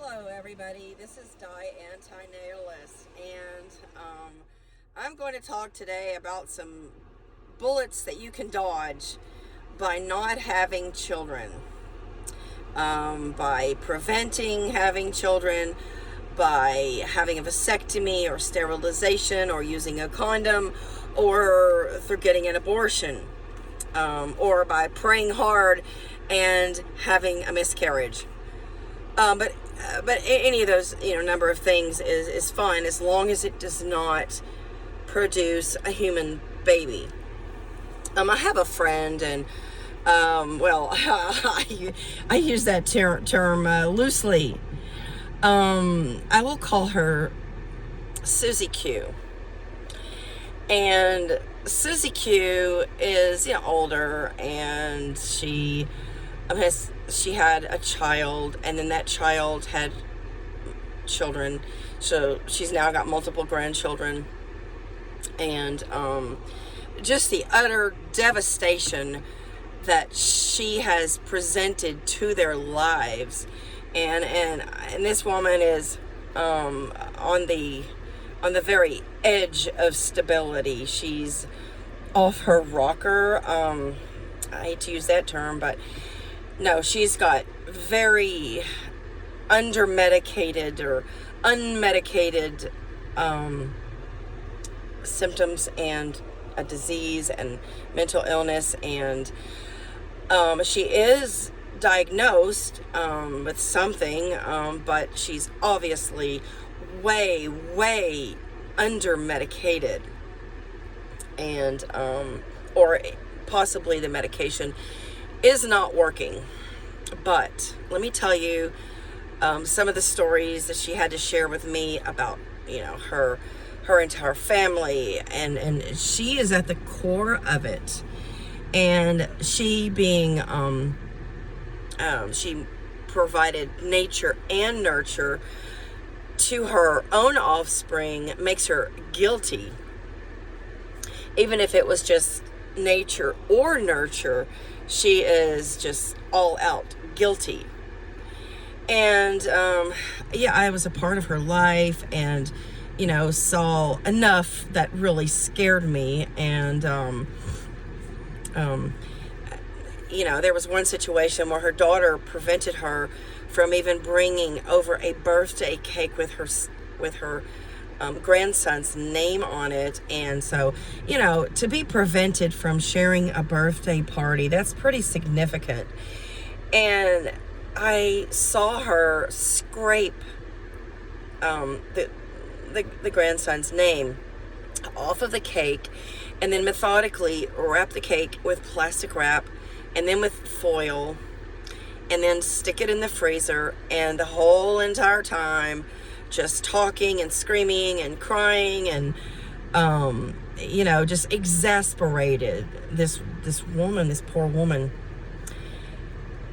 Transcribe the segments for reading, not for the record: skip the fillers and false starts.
Hello, everybody. This is Di Antinatalist, and I'm going to talk today about some bullets that you can dodge by not having children, by preventing having children, by having a vasectomy or sterilization or using a condom or through getting an abortion, or by praying hard and having a miscarriage. But any of those, number of things is fine as long as it does not produce a human baby. I have a friend, and I use that term loosely. I will call her Susie Q. And Susie Q is older, and she had a child, and then that child had children, so she's now got multiple grandchildren, and just the utter devastation that she has presented to their lives, and this woman is on the very edge of stability. She's off her rocker. I hate to use that term, but no, she's got very under-medicated or unmedicated symptoms and a disease and mental illness, and she is diagnosed with something, but she's obviously way under-medicated, and or possibly the medication is not working. But let me tell you some of the stories that she had to share with me about her entire family, and she is at the core of it. And she being she provided nature and nurture to her own offspring makes her guilty. Even if it was just nature or nurture, she is just all out guilty. And I was a part of her life, and saw enough that really scared me. And there was one situation where her daughter prevented her from even bringing over a birthday cake with her grandson's name on it. And so, to be prevented from sharing a birthday party, that's pretty significant. And I saw her scrape the grandson's name off of the cake, and then methodically wrap the cake with plastic wrap, and then with foil, and then stick it in the freezer. And the whole entire time just talking and screaming and crying, and just exasperated this poor woman.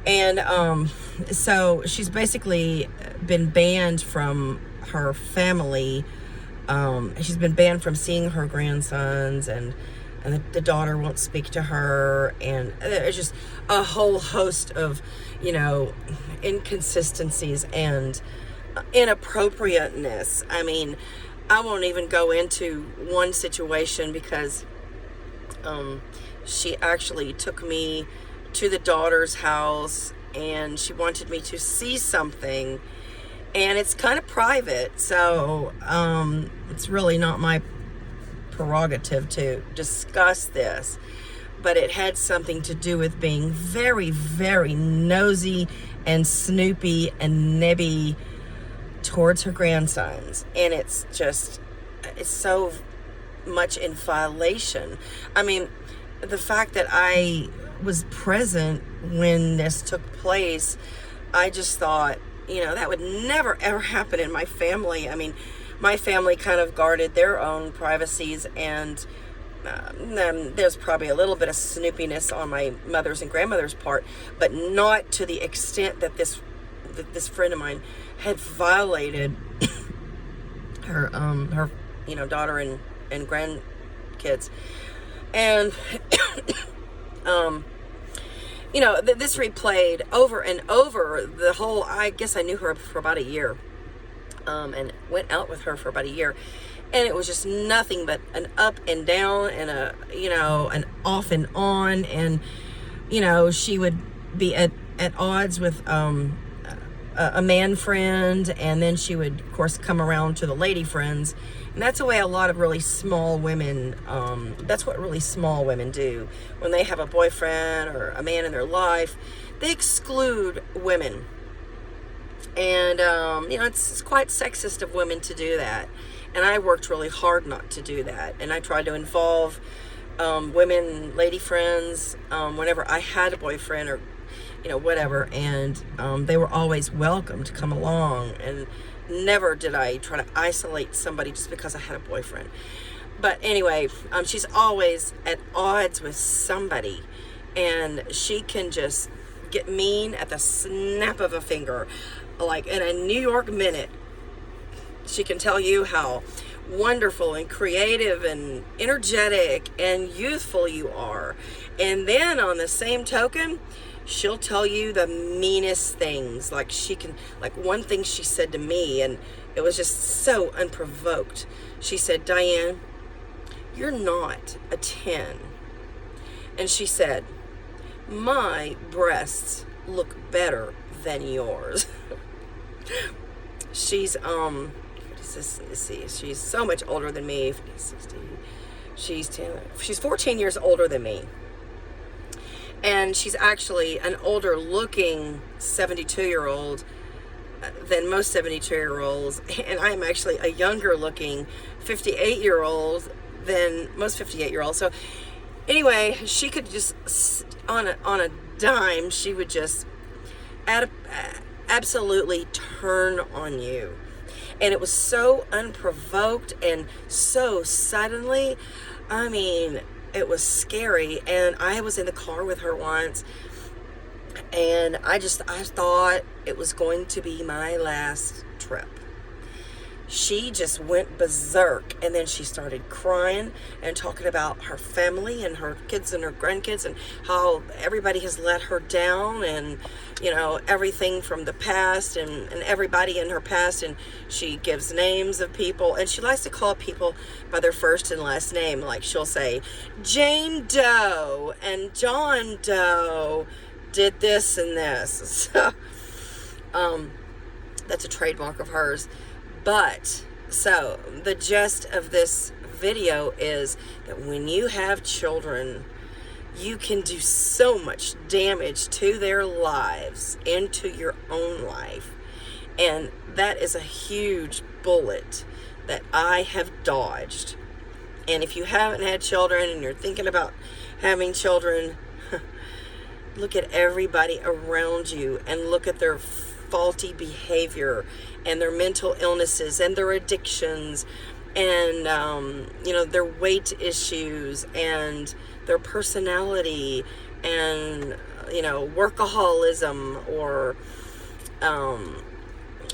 And so she's basically been banned from her family. She's been banned from seeing her grandsons, and the daughter won't speak to her, and there's just a whole host of inconsistencies and inappropriateness. I mean, I won't even go into one situation because she actually took me to the daughter's house, and she wanted me to see something, and it's kind of private, so it's really not my prerogative to discuss this, but it had something to do with being very, very nosy and snoopy and nibby towards her grandsons. And it's so much in violation. I mean, the fact that I was present when this took place, I just thought, that would never ever happen in my family. I mean, my family kind of guarded their own privacies, and there's probably a little bit of snoopiness on my mother's and grandmother's part, but not to the extent that this friend of mine had violated her daughter and grandkids. And you know, this replayed over and over the whole, I guess I knew her for about a year, and went out with her for about a year. And it was just nothing but an up and down and an off and on. And, you know, she would be at odds with a man friend, and then she would, of course, come around to the lady friends. And that's the way a lot of really small women, that's what really small women do. When they have a boyfriend or a man in their life, they exclude women. And, you know, it's quite sexist of women to do that. And I worked really hard not to do that. And I tried to involve women, lady friends, whenever I had a boyfriend or, you know, whatever. And they were always welcome to come along. And never did I try to isolate somebody just because I had a boyfriend. But anyway, she's always at odds with somebody. And she can just get mean at the snap of a finger. Like in a New York minute. She can tell you how wonderful and creative and energetic and youthful you are. And then on the same token, she'll tell you the meanest things. Like one thing she said to me, and it was just so unprovoked. She said, "Diane, you're not a 10. And she said, "My breasts look better than yours." She's, let's see, she's so much older than me. 60, she's 14 years older than me. And she's actually an older looking 72-year-old than most 72-year-olds. And I'm actually a younger looking 58-year-old than most 58-year-olds. So anyway, she could just, on a dime, she would just absolutely turn on you. And it was so unprovoked and so suddenly. I mean, it was scary. And I was in the car with her once, and I thought it was going to be my last trip. She just went berserk, and then she started crying and talking about her family and her kids and her grandkids and how everybody has let her down, and, you know, everything from the past and everybody in her past. And she gives names of people, and she likes to call people by their first and last name. Like she'll say, Jane Doe and John Doe did this and this. So, that's a trademark of hers. But, so, the gist of this video is that when you have children, you can do so much damage to their lives and to your own life. And that is a huge bullet that I have dodged. And if you haven't had children and you're thinking about having children, look at everybody around you and look at their faulty behavior and their mental illnesses and their addictions and you know, their weight issues and their personality and, you know, workaholism or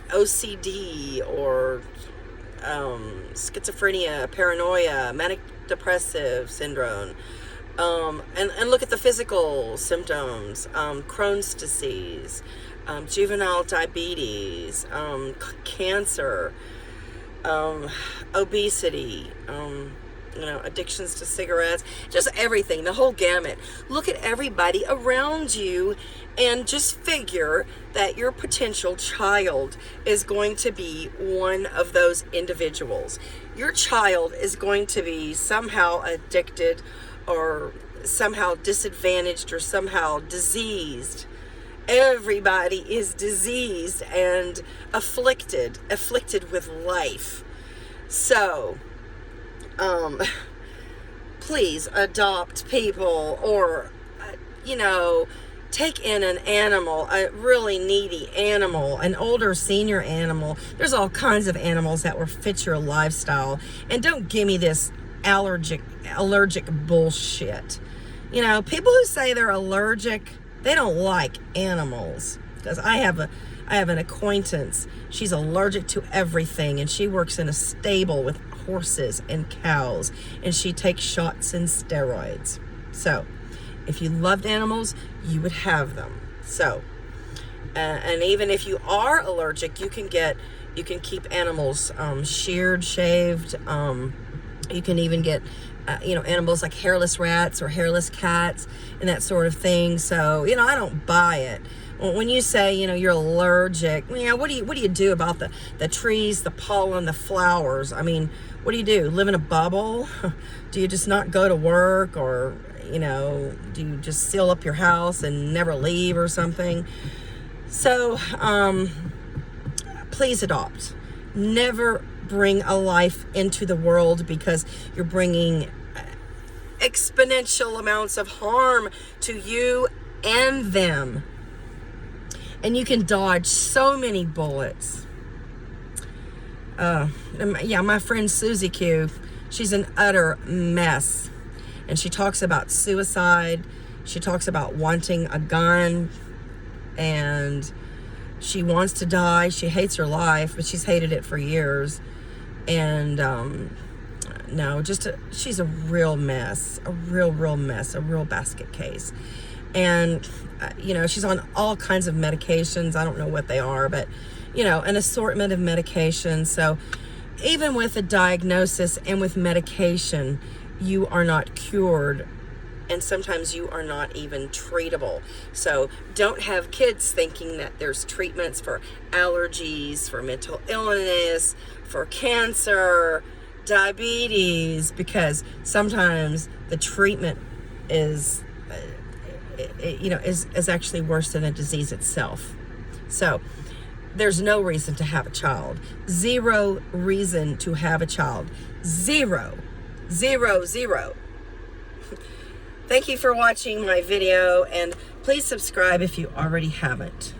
OCD or schizophrenia, paranoia, manic depressive syndrome. And look at the physical symptoms, Crohn's disease, juvenile diabetes, cancer, obesity, you know, addictions to cigarettes, just everything, the whole gamut. Look at everybody around you and just figure that your potential child is going to be one of those individuals. Your child is going to be somehow addicted or somehow disadvantaged or somehow diseased. Everybody is diseased and afflicted with life. So, please adopt people or, you know, take in an animal, a really needy animal, an older senior animal. There's all kinds of animals that will fit your lifestyle. And don't give me this allergic bullshit. You know, people who say they're allergic, they don't like animals. Because I have an acquaintance. She's allergic to everything, and she works in a stable with horses and cows, and she takes shots and steroids. So, If you loved animals, you would have them. So, and even if you are allergic, you can keep animals sheared, shaved. You can even get, animals like hairless rats or hairless cats and that sort of thing. So, I don't buy it. When you say, you're allergic, what do you do about the trees, the pollen, the flowers? I mean, what do you do? Live in a bubble? Do you just not go to work, or, do you just seal up your house and never leave or something? So, please adopt. Never bring a life into the world, because you're bringing exponential amounts of harm to you and them. And you can dodge so many bullets. My friend Susie Q, she's an utter mess. And she talks about suicide. She talks about wanting a gun. And she wants to die. She hates her life, but she's hated it for years. And she's a real mess. A real mess. A real basket case. And, she's on all kinds of medications. I don't know what they are, but, an assortment of medications. So even with a diagnosis and with medication, you are not cured. And sometimes you are not even treatable. So don't have kids thinking that there's treatments for allergies, for mental illness, for cancer, diabetes, because sometimes the treatment is actually worse than the disease itself. So there's no reason to have a child. Zero reason to have a child. Zero. Thank you for watching my video, and please subscribe if you already haven't.